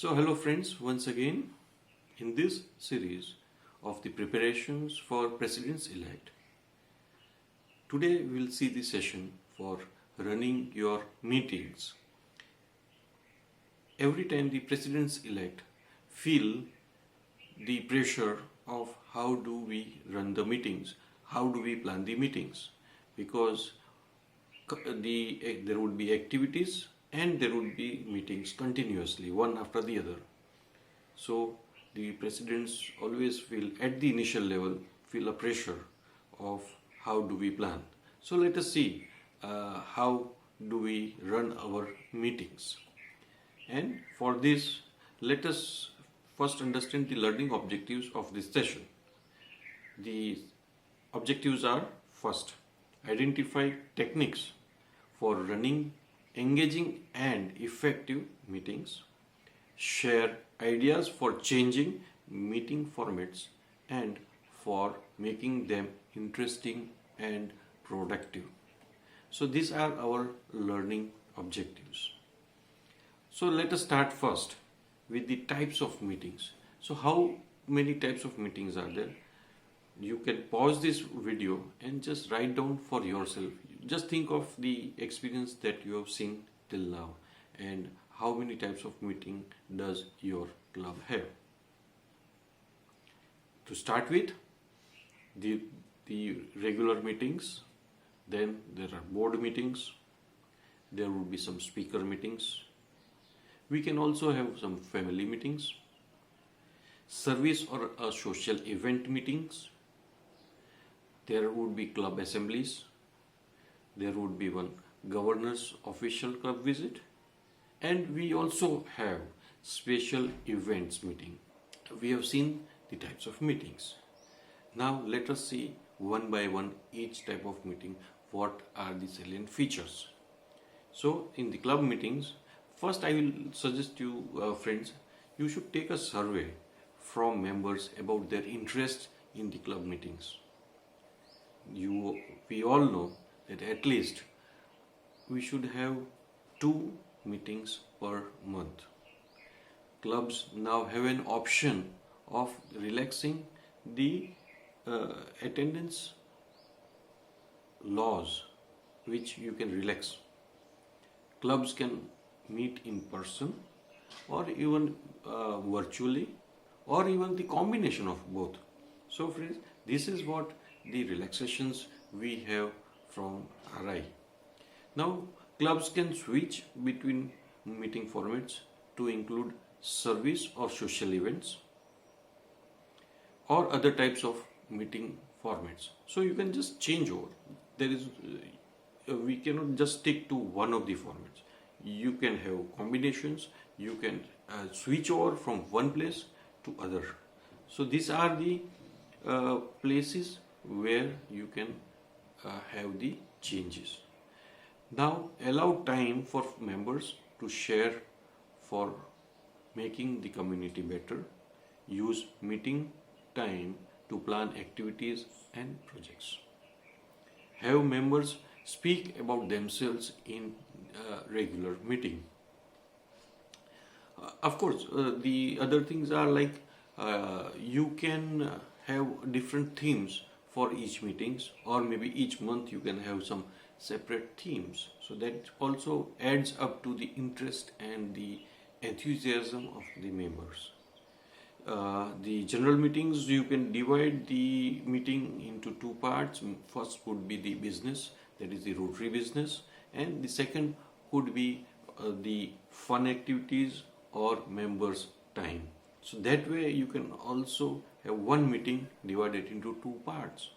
So hello friends, once again in this series of the preparations for President's Elect. Today we will see the session for running your meetings. Every time the President's Elect feel the pressure of how do we run the meetings, how do we plan the meetings, because there would be activities and there would be meetings continuously, one after the other. So the presidents always feel at the initial level feel a pressure of how do we plan. So let us see how do we run our meetings. And for this, let us first understand the learning objectives of this session. The objectives are: first, identify techniques for running engaging and effective meetings, share ideas for changing meeting formats and for making them interesting and productive. So these are our learning objectives. So let us start first with the types of meetings. So how many types of meetings are there? You can pause this video and just write down for yourself. Just think of the experience that you have seen till now and how many types of meeting does your club have. To start with, the regular meetings, then there are board meetings, there will be some speaker meetings. We can also have some family meetings, service or social event meetings. There would be club assemblies. There would be one governor's official club visit. And we also have special events meeting. We have seen the types of meetings. Now let us see one by one each type of meeting. What are the salient features? So in the club meetings, first I will suggest you friends, you should take a survey from members about their interest in the club meetings. We all know that at least we should have 2 meetings per month. Clubs now have an option of relaxing the attendance laws, which you can relax. Clubs can meet in person or even virtually or even the combination of both. So friends, this is what the relaxations we have from RI. Now clubs can switch between meeting formats to include service or social events or other types of meeting formats. So you can just change over. We cannot just stick to one of the formats. You can have combinations, you can switch over from one place to other. So these are the places where you can have the changes. Now allow time for members to share for making the community better. Use meeting time to plan activities and projects. Have members speak about themselves in regular meeting. Of course, the other things are like you can have different themes for each meetings, or maybe each month you can have some separate themes. So that also adds up to the interest and the enthusiasm of the members. The general meetings, you can divide the meeting into 2 parts. First would be the business, that is the Rotary business, and the second could be the fun activities or members time. So that way you can also have one meeting divided into 2 parts.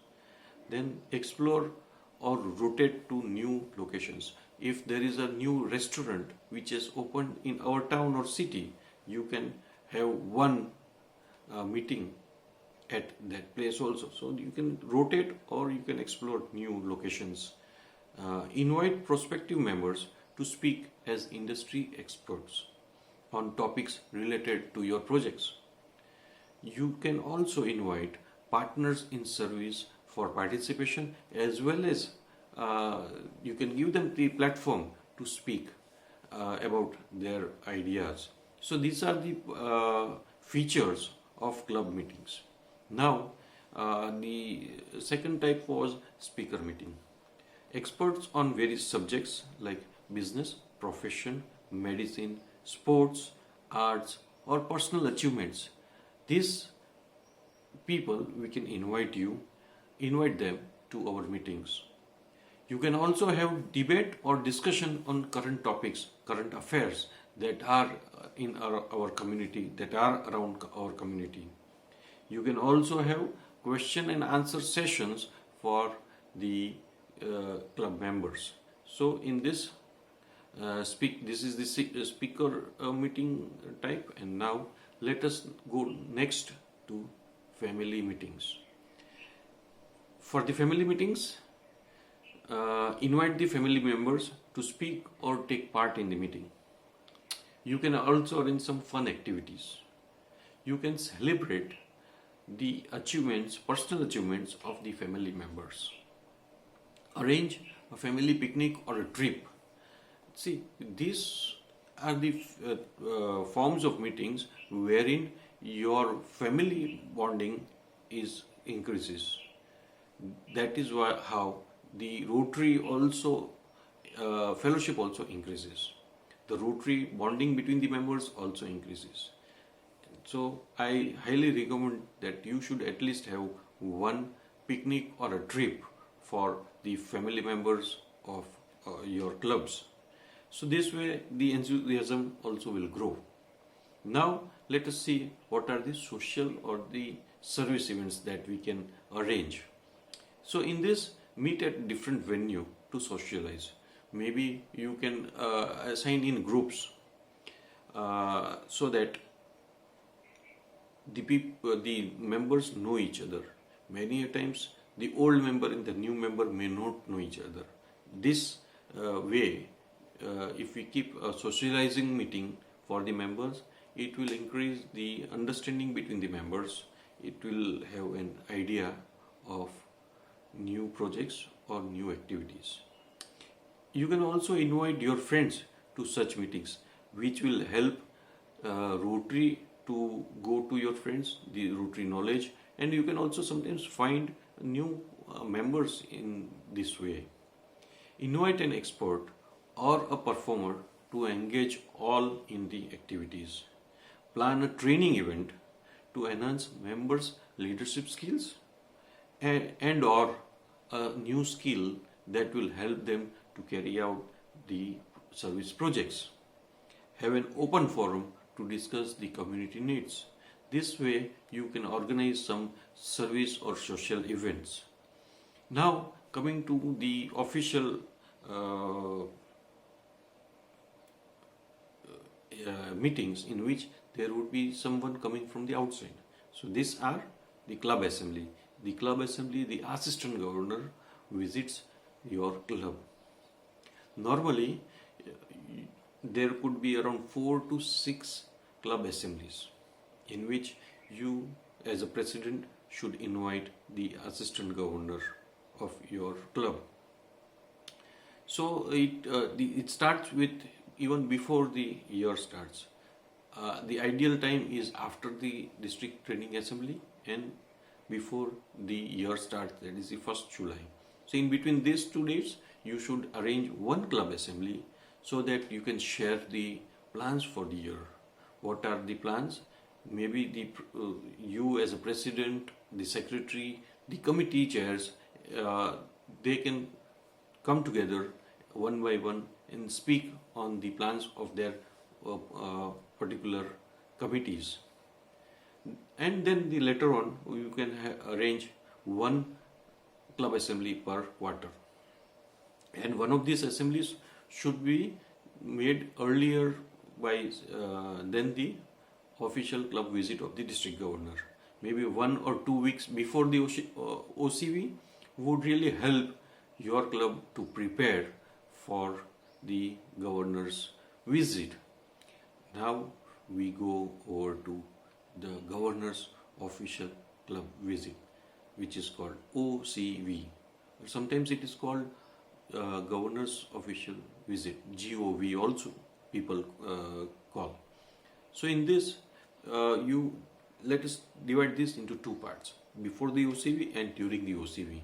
Then explore or rotate to new locations. If there is a new restaurant which is opened in our town or city, you can have one meeting at that place also. So you can rotate or you can explore new locations. Invite prospective members to speak as industry experts on topics related to your projects. You can also invite partners in service for participation, as well as you can give them the platform to speak about their ideas So these are the features of club meetings. Now, the second type was speaker meeting. Experts on various subjects like business, profession, medicine, sports, arts, or personal achievements. These people we can invite them to our meetings. You can also have debate or discussion on current topics, current affairs that are in our community, that are around our community. You can also have question and answer sessions for the club members. So in this this is the speaker meeting type, and now let us go next to family meetings. For the family meetings, invite the family members to speak or take part in the meeting. You can also arrange some fun activities. You can celebrate the achievements, personal achievements of the family members. Arrange a family picnic or a trip. See, these are the forms of meetings wherein your family bonding increases. That is how the Rotary also fellowship also increases. The Rotary bonding between the members also increases. So I highly recommend that you should at least have one picnic or a trip for the family members of your clubs. So this way the enthusiasm also will grow. Now let us see what are the social or the service events that we can arrange. So in this, meet at different venue to socialize. Maybe you can assign in groups so that the members know each other. Many a times the old member and the new member may not know each other. This way, if we keep a socializing meeting for the members, it will increase the understanding between the members. It will have an idea of new projects or new activities. You can also invite your friends to such meetings, which will help Rotary to go to your friends, the Rotary knowledge, and you can also sometimes find new members in this way. Invite an expert or a performer to engage all in the activities. Plan a training event to enhance members' leadership skills and or a new skill that will help them to carry out the service projects. Have an open forum to discuss the community needs. This way you can organize some service or social events. Now coming to the official meetings in which there would be someone coming from the outside. So these are the club assembly. The club assembly, the assistant governor visits your club. Normally, there could be around 4 to 6 club assemblies in which you as a president should invite the assistant governor of your club. So it starts with even before the year starts. The ideal time is after the district training assembly and before the year starts, that is the 1st July. So in between these 2 days, you should arrange one club assembly so that you can share the plans for the year. What are the plans? Maybe you as a president, the secretary, the committee chairs, they can come together one by one and speak on the plans of their particular committees. And then later on you can arrange one club assembly per quarter. And one of these assemblies should be made earlier than the official club visit of the district governor. Maybe 1 or 2 weeks before the OCV would really help your club to prepare for the governor's visit. Now we go over to the governor's official club visit, which is called OCV. Sometimes it is called governor's official visit, GOV also people call. So in this, let us divide this into two parts: before the OCV and during the OCV.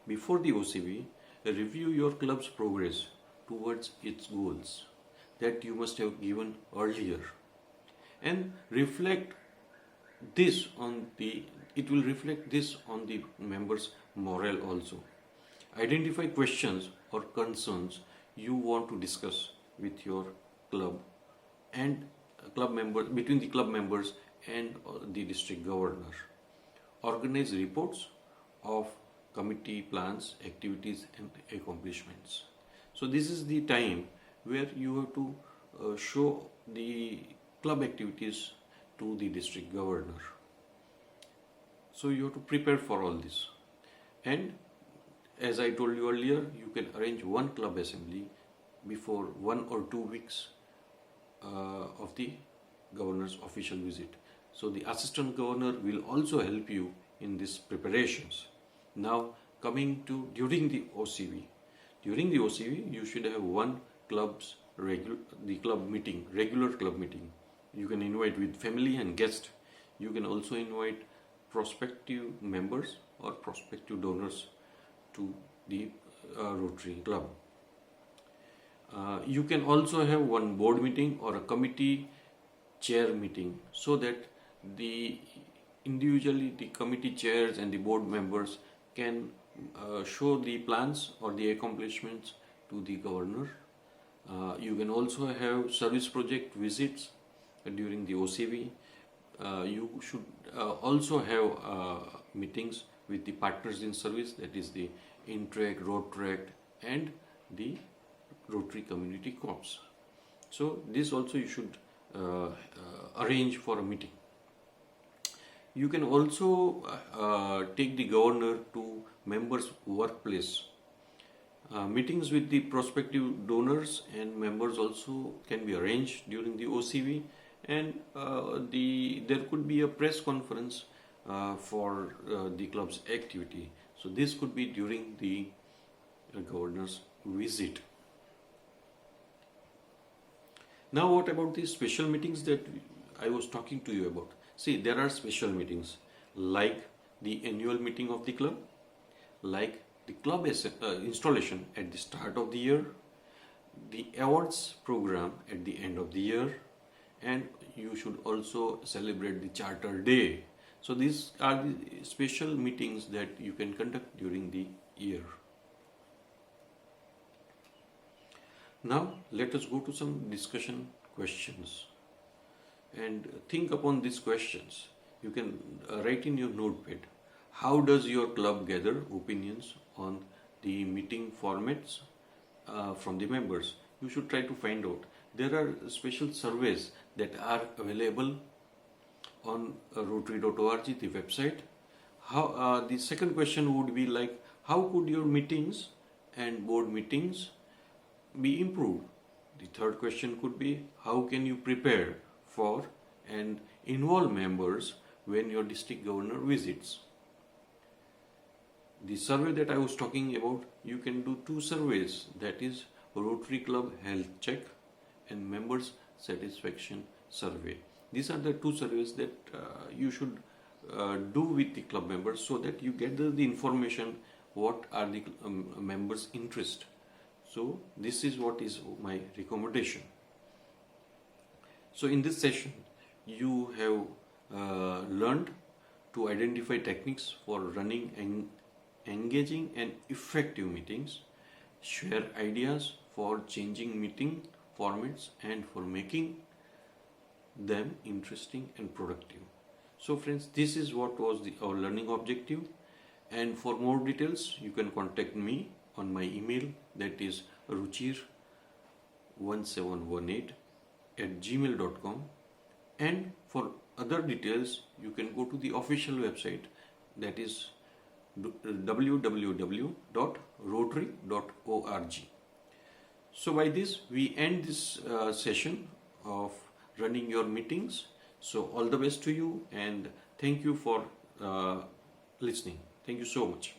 Before the OCV, review your club's progress towards its goals that you must have given earlier, and it will reflect this on the members' morale also. Identify questions or concerns you want to discuss with your club and between the club members and the district governor. Organize reports of committee plans, activities and accomplishments. So this is the time where you have to show the club activities to the district governor. So you have to prepare for all this. And as I told you earlier, you can arrange one club assembly before 1 or 2 weeks of the governor's official visit. So the assistant governor will also help you in these preparations. Now coming to during the OCV. During the OCV, you should have one regular club meeting. You can invite with family and guest. You can also invite prospective members or prospective donors to the Rotary Club. You can also have one board meeting or a committee chair meeting, so that individually the committee chairs and the board members can show the plans or the accomplishments to the governor. You can also have service project visits during the OCV. You should also have meetings with the partners in service, that is the Intract, Rotract and the Rotary Community Corps. So this also you should arrange for a meeting. You can also take the governor to members' workplace. Meetings with the prospective donors and members also can be arranged during the OCV, and there could be a press conference for the club's activity. So this could be during the governor's visit. Now what about the special meetings that I was talking to you about? See, there are special meetings like the annual meeting of the club, like the club installation at the start of the year, the awards program at the end of the year, and you should also celebrate the Charter Day. So these are the special meetings that you can conduct during the year. Now let us go to some discussion questions and think upon these questions. You can write in your notepad. How does your club gather opinions on the meeting formats from the members? You should try to find out. There are special surveys that are available on rotary.org, the website. The second question would be like, how could your meetings and board meetings be improved? The third question could be, how can you prepare for and involve members when your district governor visits? The survey that I was talking about, you can do two surveys, that is Rotary Club Health Check and Members Satisfaction Survey. These are the two surveys that you should do with the club members, so that you get the information what are the members' interest. So this is what is my recommendation. So in this session, you have learned to identify techniques for running and engaging and effective meetings, share ideas for changing meeting formats and for making them interesting and productive. So friends, this is what was our learning objective, and for more details you can contact me on my email, that is ruchir1718@gmail.com, and for other details you can go to the official website, that is www.rotary.org. So by this we end this session of running your meetings. So all the best to you, and thank you for listening. Thank you so much.